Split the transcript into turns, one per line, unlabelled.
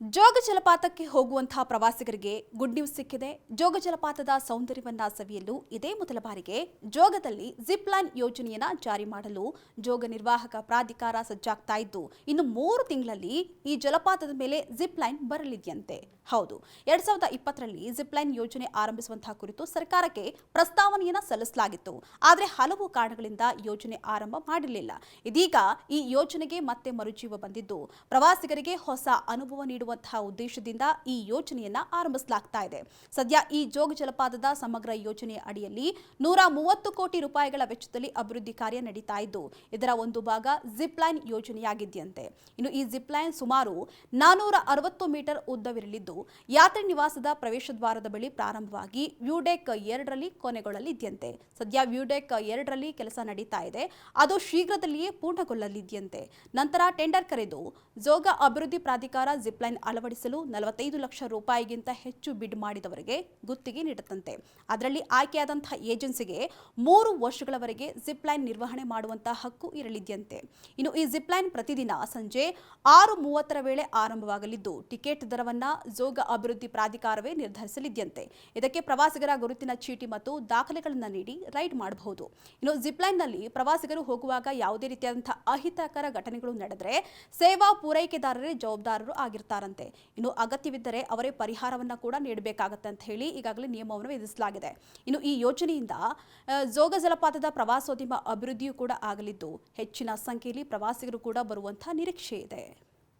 ಜೋಗ ಜಲಪಾತಕ್ಕೆ ಹೋಗುವಂತಹ ಪ್ರವಾಸಿಗರಿಗೆ good news ಸಿಕ್ಕಿದೆ. ಜೋಗ ಜಲಪಾತದ ಸೌಂದರ್ಯವನ್ನ ಸವಿಯಲು ಇದೇ ಮೊದಲ ಬಾರಿಗೆ ಜೋಗದಲ್ಲಿ ಜಿಪ್ ಲೈನ್ ಯೋಜನೆಯನ್ನ ಜಾರಿ ಮಾಡಲು ಜೋಗ ನಿರ್ವಾಹಕ ಪ್ರಾಧಿಕಾರ ಸಜ್ಜಾಗ್ತಾ ಇದ್ದು, ಇನ್ನು 3 ತಿಂಗಳಲ್ಲಿ ಈ ಜಲಪಾತದ ಮೇಲೆ ಜಿಪ್ ಲೈನ್ ಬರಲಿದೆಯಂತೆ. ಹೌದು, 2020ರಲ್ಲಿ ಜಿಪ್ ಲೈನ್ ಯೋಜನೆ ಆರಂಭಿಸುವಂತಹ ಕುರಿತು ಸರ್ಕಾರಕ್ಕೆ ಪ್ರಸ್ತಾವನೆಯನ್ನ ಸಲ್ಲಿಸಲಾಗಿತ್ತು. ಆದರೆ ಹಲವು ಕಾರಣಗಳಿಂದ ಯೋಜನೆ ಆರಂಭ ಮಾಡಿರಲಿಲ್ಲ. ಇದೀಗ ಈ ಯೋಜನೆಗೆ ಮತ್ತೆ ಮರುಜೀವ ಬಂದಿದ್ದು, ಪ್ರವಾಸಿಗರಿಗೆ ಹೊಸ ಅನುಭವ ನೀಡುವಂತಹ ಉದ್ದೇಶದಿಂದ ಈ ಯೋಜನೆಯನ್ನ ಆರಂಭಿಸಲಾಗ್ತಾ ಇದೆ. ಸದ್ಯ ಈ ಜೋಗ ಜಲಪಾತದ ಸಮಗ್ರ ಯೋಜನೆಯ ಅಡಿಯಲ್ಲಿ 130 ಕೋಟಿ ರೂಪಾಯಿಗಳ ವೆಚ್ಚದಲ್ಲಿ ಅಭಿವೃದ್ಧಿ ಕಾರ್ಯ ನಡೀತಾ ಇದ್ದು, ಇದರ ಒಂದು ಭಾಗ ಜಿಪ್ ಲೈನ್ ಯೋಜನೆಯಾಗಿದೆಯಂತೆ. ಇನ್ನು ಈ ಜಿಪ್ ಲೈನ್ ಸುಮಾರು 460 ಮೀಟರ್ ಉದ್ದವಿರಲಿದ್ದು, ಯಾತ್ರಿ ನಿವಾಸದ ಪ್ರವೇಶ ದ್ವಾರದ ಬಳಿ ಪ್ರಾರಂಭವಾಗಿ ವ್ಯೂಡೆಕ್ 2ರಲ್ಲಿ ಕೊನೆಗೊಳ್ಳಲಿದೆಯಂತೆ. ಸದ್ಯ ವ್ಯೂಡೆಕ್ 2ರಲ್ಲಿ ಕೆಲಸ ನಡೀತಾ ಇದೆ, ಅದು ಶೀಘ್ರದಲ್ಲಿಯೇ ಪೂರ್ಣಗೊಳ್ಳಲಿದೆಯಂತೆ. ನಂತರ ಟೆಂಡರ್ ಕರೆದು ಜೋಗ ಅಭಿವೃದ್ಧಿ ಪ್ರಾಧಿಕಾರ ಜಿಪ್ ಲೈನ್ ಅಳವಡಿಸಲು 45 ಲಕ್ಷ ರೂಪಾಯಿಗಿಂತ ಹೆಚ್ಚು ಬಿಡ್ ಮಾಡಿದವರಿಗೆ ಗುತ್ತಿಗೆ ನೀಡುತ್ತಂತೆ. ಅದರಲ್ಲಿ ಆಯ್ಕೆಯಾದಂತಹ ಏಜೆನ್ಸಿಗೆ 3 ವರ್ಷಗಳವರೆಗೆ ಜಿಪ್ ಲೈನ್ ನಿರ್ವಹಣೆ ಮಾಡುವಂತಹ ಹಕ್ಕು ಇರಲಿದೆಯಂತೆ. ಇನ್ನು ಈ ಜಿಪ್ ಲೈನ್ ಪ್ರತಿದಿನ ಸಂಜೆ 6:30 ವೇಳೆ ಆರಂಭವಾಗಲಿದ್ದು, ಟಿಕೆಟ್ ದರವನ್ನ ಜೋಗ ಅಭಿವೃದ್ಧಿ ಪ್ರಾಧಿಕಾರವೇ ನಿರ್ಧರಿಸಲಿದೆಯಂತೆ. ಇದಕ್ಕೆ ಪ್ರವಾಸಿಗರ ಗುರುತಿನ ಚೀಟಿ ಮತ್ತು ದಾಖಲೆಗಳನ್ನು ನೀಡಿ ರೈಡ್ ಮಾಡಬಹುದು. ಇನ್ನು ಜಿಪ್ ಲೈನ್ನಲ್ಲಿ ಪ್ರವಾಸಿಗರು ಹೋಗುವಾಗ ಯಾವುದೇ ರೀತಿಯಾದಂತಹ ಅಹಿತಕರ ಘಟನೆಗಳು ನಡೆದರೆ ಸೇವಾ ಪೂರೈಕೆದಾರರೇ ಜವಾಬ್ದಾರರು ಆಗಿರ್ತಾರಂತೆ. ಇನ್ನು ಅಗತ್ಯವಿದ್ದರೆ ಅವರೇ ಪರಿಹಾರವನ್ನ ಕೂಡ ನೀಡಬೇಕಾಗತ್ತೆ ಅಂತ ಹೇಳಿ ಈಗಾಗಲೇ ನಿಯಮವನ್ನು ವಿಧಿಸಲಾಗಿದೆ. ಇನ್ನು ಈ ಯೋಜನೆಯಿಂದ ಜೋಗ ಜಲಪಾತದ ಪ್ರವಾಸೋದ್ಯಮ ಅಭಿವೃದ್ಧಿಯೂ ಕೂಡ ಆಗಲಿದ್ದು, ಹೆಚ್ಚಿನ ಸಂಖ್ಯೆಯಲ್ಲಿ ಪ್ರವಾಸಿಗರು ಕೂಡ ಬರುವಂತಹ ನಿರೀಕ್ಷೆ ಇದೆ.